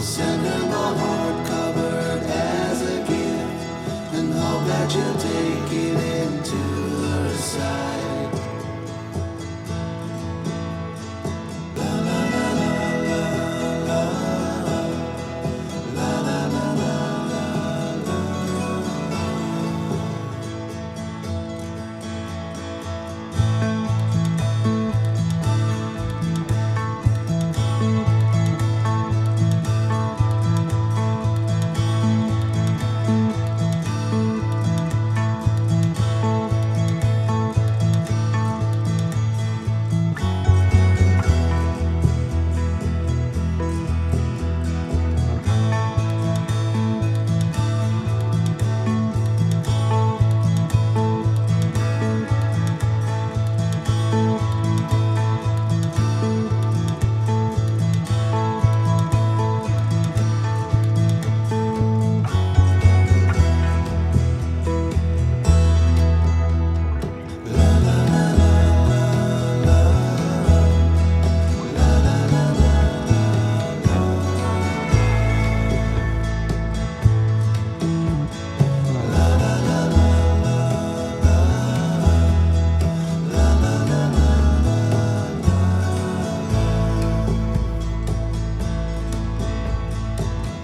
send her my heart covered as a gift, and hope that you'll take it into her side. La la la la la la la la la la.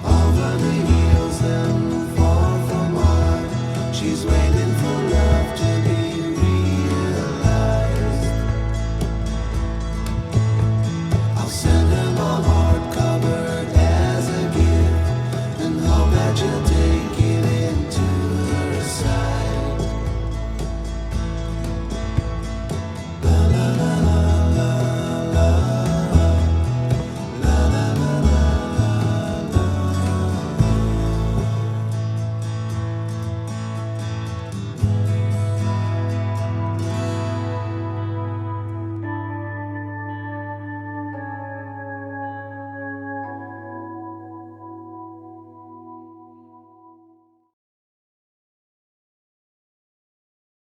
Over the hills and far from mine, she's waiting for love to be realized. I'll send her my heart.